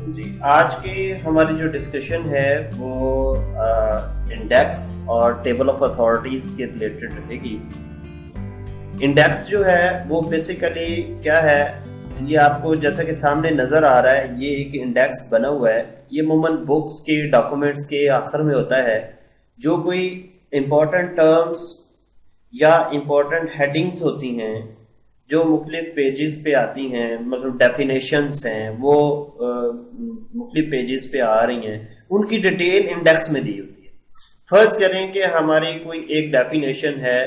جی آج کی ہماری جو ڈسکشن ہے وہ انڈیکس اور ٹیبل آف اتھارٹیز کے ریلیٹڈ رہے گی۔ انڈیکس جو ہے وہ بیسیکلی کیا ہے، یہ آپ کو جیسا کہ سامنے نظر آ رہا ہے، یہ ایک انڈیکس بنا ہوا ہے۔ یہ عموماً بکس کے ڈاکومنٹس کے آخر میں ہوتا ہے، جو کوئی امپورٹنٹ ٹرمز یا امپورٹنٹ ہیڈنگز ہوتی ہیں جو مختلف پیجز پہ آتی ہیں، مطلب ڈیفینیشنز ہیں وہ مختلف پیجز پہ آ رہی ہیں، ان کی ڈیٹیل انڈیکس میں دی ہوتی ہے۔ فرض کریں کہ ہماری کوئی ایک ڈیفینیشن ہے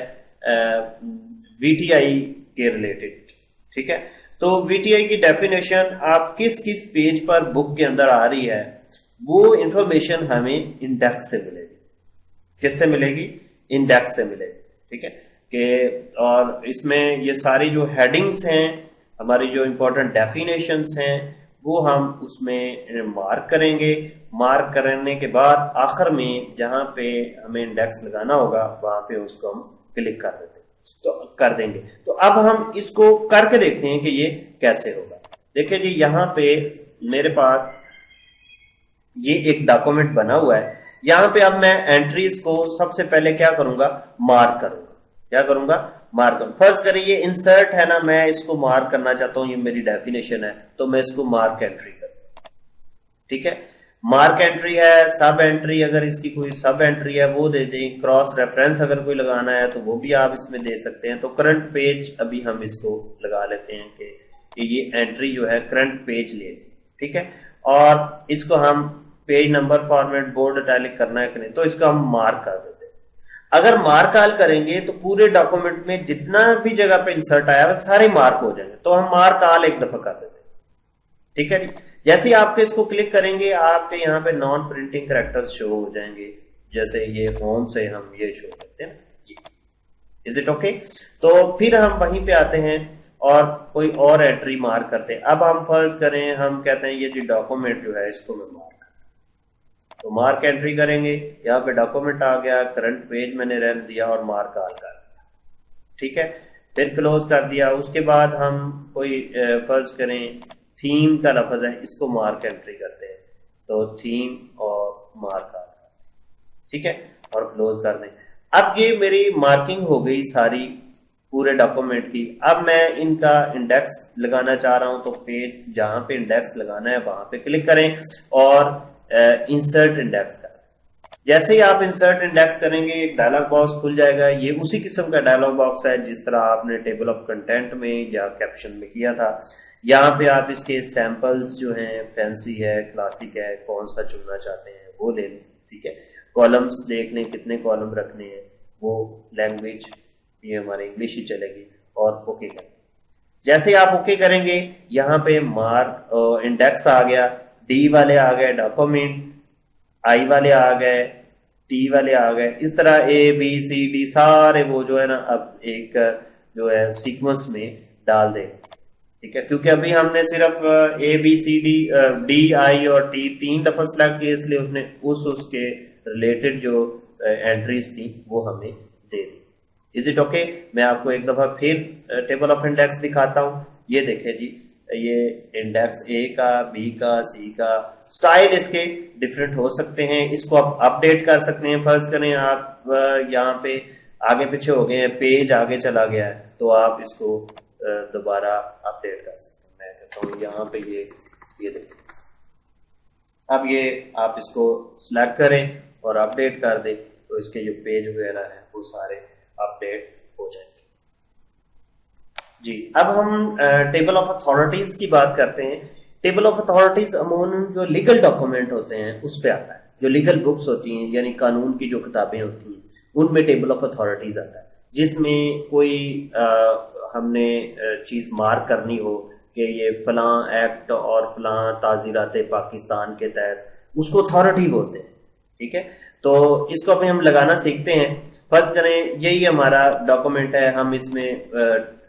وی ٹی آئی کے ریلیٹڈ، ٹھیک ہے، تو وی ٹی آئی کی ڈیفینیشن آپ کس پیج پر بک کے اندر آ رہی ہے، وہ انفارمیشن ہمیں انڈیکس سے ملے گی۔ کس سے ملے گی؟ انڈیکس سے ملے گی، ٹھیک ہے کہ اور اس میں یہ ساری جو ہیڈنگز ہیں، ہماری جو امپورٹنٹ ڈیفینیشنز ہیں، وہ ہم اس میں مارک کریں گے۔ مارک کرنے کے بعد آخر میں جہاں پہ ہمیں انڈیکس لگانا ہوگا وہاں پہ اس کو ہم کلک کر دیتے تو کر دیں گے۔ تو اب ہم اس کو کر کے دیکھتے ہیں کہ یہ کیسے ہوگا۔ دیکھیں جی، یہاں پہ میرے پاس یہ ایک ڈاکومنٹ بنا ہوا ہے۔ یہاں پہ اب میں انٹریز کو سب سے پہلے کیا کروں گا؟ مارک کروں گا۔ کیا کروں گا؟ مارک کروں۔ فرض کریں یہ انسرٹ ہے نا، میں اس کو مارک کرنا چاہتا ہوں، یہ میری ڈیفینیشن ہے تو میں اس کو مارک انٹری کروں، ٹھیک ہے۔ مارک انٹری ہے، سب انٹری اگر اس کی کوئی سب انٹری ہے وہ دے دیں، کراس ریفرنس اگر کوئی لگانا ہے تو وہ بھی آپ اس میں دے سکتے ہیں۔ تو کرنٹ پیج ابھی ہم اس کو لگا لیتے ہیں کہ یہ انٹری جو ہے کرنٹ پیج لے لیں، ٹھیک ہے۔ اور اس کو ہم page number format board italic کرنا ہے کہ نہیں، تو اس کو ہم مارک کر دیتے ہیں۔ اگر مارک آل کریں گے تو پورے ڈاکومنٹ میں جتنا بھی جگہ پہ انسرٹ آیا وہ سارے مارک ہو جائیں گے، تو ہم مارک آل ایک دفعہ کر دیتے ہیں، ٹھیک ہے جی۔ جیسے ہی آپ کے اس کو کلک کریں گے، آپ کے یہاں پہ نان پرنٹنگ کریکٹرز شو ہو جائیں گے، جیسے یہ ہوم سے ہم یہ شو کرتے ہیں۔ Is it okay? تو پھر ہم وہیں پہ آتے ہیں اور کوئی اور انٹری مارک کرتے ہیں۔ اب ہم فرض کریں، ہم کہتے ہیں یہ جی ڈاکومنٹ جو ہے اس کو میں مارک، تو مارک انٹری کریں گے، یہاں پہ ڈاکومنٹ آ گیا، کرنٹ پیج میں نے رہنے دیا اور مارک آل کر دیا، ٹھیک ہے۔ پھر کلوز کر دیا۔ اس کے بعد ہم کوئی فرض کریں تھیم کا لفظ ہے، اس کو مارک انٹری کرتے ہیں، تو تھیم اور مارک آل، ٹھیک ہے، اور کلوز کر دیں۔ اب یہ میری مارکنگ ہو گئی ساری پورے ڈاکومنٹ کی۔ اب میں ان کا انڈیکس لگانا چاہ رہا ہوں، تو پیج جہاں پہ انڈیکس لگانا ہے وہاں پہ کلک کریں اور انسرٹ انڈیکس کریں۔ جیسے ہی آپ انسرٹ انڈیکس کریں گے ایک ڈائلاگ باکس کھل جائے گا۔ یہ اسی قسم کا ڈائلاگ باکس ہے جس طرح آپ نے ٹیبل آف کنٹینٹ میں یا کیپشن میں کیا تھا۔ یہاں پہ آپ اس کے سیمپلز جو ہیں، فینسی ہے، کلاسک ہے، کون سا چننا چاہتے ہیں وہ لے لیں، ٹھیک ہے۔ کالمز دیکھ لیں کتنے کالم رکھنے ہیں، وہ لینگویج یہ ہمارے انگلش ہی چلے گی، اور اوکے کریں۔ جیسے ہی آپ اوکے کریں گے، یہاں پہ مارک انڈیکس آ گیا، ڈی والے آ گئے ڈاکومنٹ، آئی والے آ گئے، ٹی والے آ گئے، اس طرح اے بی سی ڈی سارے وہ جو ہے نا اب ایک جو ہے سیکوینس میں ڈال دیں، ٹھیک ہے۔ کیونکہ ابھی ہم نے صرف A B C D, D I اور ٹی تین دفعہ سلیکٹ کیے، اس لیے اس نے اس کے ریلیٹڈ جو انٹریز تھیں وہ ہمیں دے دی۔ Is it okay? میں آپ کو ایک دفعہ پھر ٹیبل آف انڈیکس دکھاتا ہوں۔ یہ دیکھیں جی، یہ انڈیکس اے کا، بی کا، سی کا، سٹائل اس کے ڈفرینٹ ہو سکتے ہیں، اس کو آپ اپڈیٹ کر سکتے ہیں۔ فرض کریں آپ یہاں پہ آگے پیچھے ہو گئے ہیں، پیج آگے چلا گیا ہے، تو آپ اس کو دوبارہ اپڈیٹ کر سکتے ہیں۔ میں کہتا ہوں یہاں پہ یہ دیکھیں، اب یہ آپ اس کو سلیکٹ کریں اور اپڈیٹ کر دیں، تو اس کے جو پیج وغیرہ ہیں وہ سارے اپڈیٹ ہو جائیں گے۔ جی اب ہم ٹیبل آف اتھارٹیز کی بات کرتے ہیں۔ ٹیبل آف اتھارٹیز عموماً جو لیگل ڈاکومنٹ ہوتے ہیں اس پہ آتا ہے، جو لیگل بکس ہوتی ہیں یعنی قانون کی جو کتابیں ہوتی ہیں ان میں ٹیبل آف اتھارٹیز آتا ہے، جس میں کوئی ہم نے چیز مارک کرنی ہو کہ یہ فلاں ایکٹ اور فلاں تعزیرات پاکستان کے تحت، اس کو اتھارٹی بولتے ہیں، ٹھیک ہے۔ تو اس کو ابھی ہم لگانا سیکھتے ہیں۔ فرض کریں یہی ہمارا ڈاکومنٹ ہے، ہم اس میں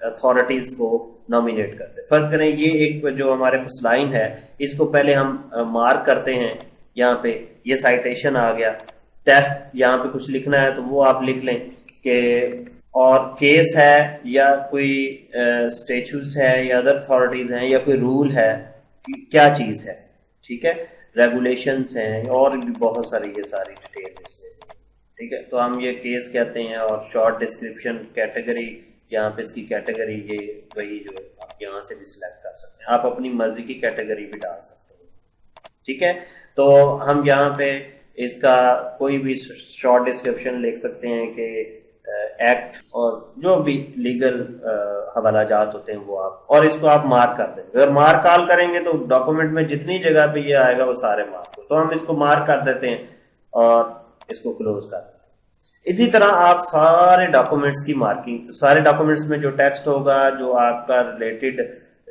اتھارٹیز کو نامینیٹ کرتے ہیں۔ فرض کریں یہ ایک جو ہمارے پاس لائن ہے، اس کو پہلے ہم مارک کرتے ہیں، یہاں پہ یہ سائٹیشن آ گیا، ٹیسٹ یہاں پہ کچھ لکھنا ہے تو وہ آپ لکھ لیں کہ اور کیس ہے یا کوئی اسٹیچوز ہے یا ادر اتھارٹیز ہیں یا کوئی رول ہے، کیا چیز ہے، ٹھیک ہے، ریگولیشنس ہیں اور بھی بہت ساری یہ ساری ڈیٹیل اس میں، ٹھیک ہے. تو ہم یہ کیس کہتے ہیں، اور شارٹ ڈسکرپشن کیٹیگری، یہاں پہ اس کی کیٹیگری یہ وہی جو آپ یہاں سے بھی سلیکٹ کر سکتے ہیں، آپ اپنی مرضی کی کیٹیگری بھی ڈال سکتے ہیں. ٹھیک ہے، تو ہم یہاں پہ اس کا کوئی بھی شارٹ ڈسکرپشن لکھ سکتے ہیں کہ ایکٹ اور جو بھی لیگل حوالہ جات ہوتے ہیں وہ آپ، اور اس کو آپ مارک کر دیں. اگر مارک آل کریں گے تو ڈاکومنٹ میں جتنی جگہ پہ یہ آئے گا وہ سارے مارک ہو، تو ہم اس کو مارک کر دیتے ہیں اور اس کو کلوز کر دیتے ہیں. اسی طرح آپ سارے ڈاکومنٹس کی مارکنگ، سارے ڈاکومنٹس میں جو ٹیکسٹ ہوگا، جو آپ کا ریلیٹڈ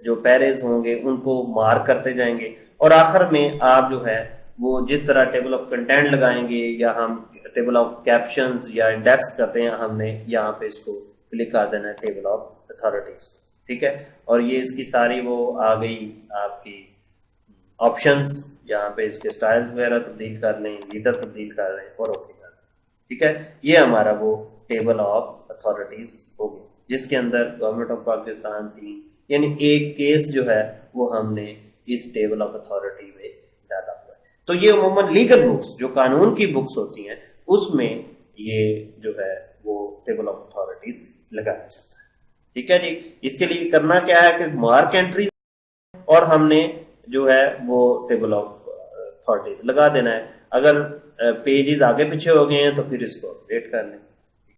جو پیریز ہوں گے ان کو مارک کرتے جائیں گے، اور آخر میں آپ جو ہے وہ جس طرح ٹیبل آف کنٹینٹ لگائیں گے، یا ہم ٹیبل آف کیپشنز یا انڈیکس کرتے ہیں، ہم نے یہاں پہ اس کو کلک کر دینا ہے ٹیبل آف اتھارٹیز. ٹھیک ہے، اور یہ اس کی ساری وہ آ گئی آپ کی آپشنز، یہاں پہ اس کے سٹائلز وغیرہ تبدیل کر لیں، لیڈر تبدیل کر لیں اور اوکے کر لیں. ٹھیک ہے، یہ ہمارا وہ ٹیبل آف اتھارٹیز ہو گیا جس کے اندر گورنمنٹ آف پاکستان تھی، یعنی ایک کیس جو ہے وہ ہم نے اس ٹیبل آف اتھارٹی میں ڈالا ہوا ہے. تو یہ عموماً لیگل بکس جو قانون کی بکس ہوتی ہیں اس میں یہ جو ہے وہ ٹیبل آف اتھارٹیز لگایا جاتا ہے. ٹھیک ہے جی، اس کے لیے کرنا کیا ہے کہ مارک انٹریز اور ہم نے جو ہے وہ ٹیبل آف اتھارٹیز لگا دینا ہے. اگر پیجز آگے پیچھے ہو گئے ہیں تو پھر اس کو اپڈیٹ کر لیں.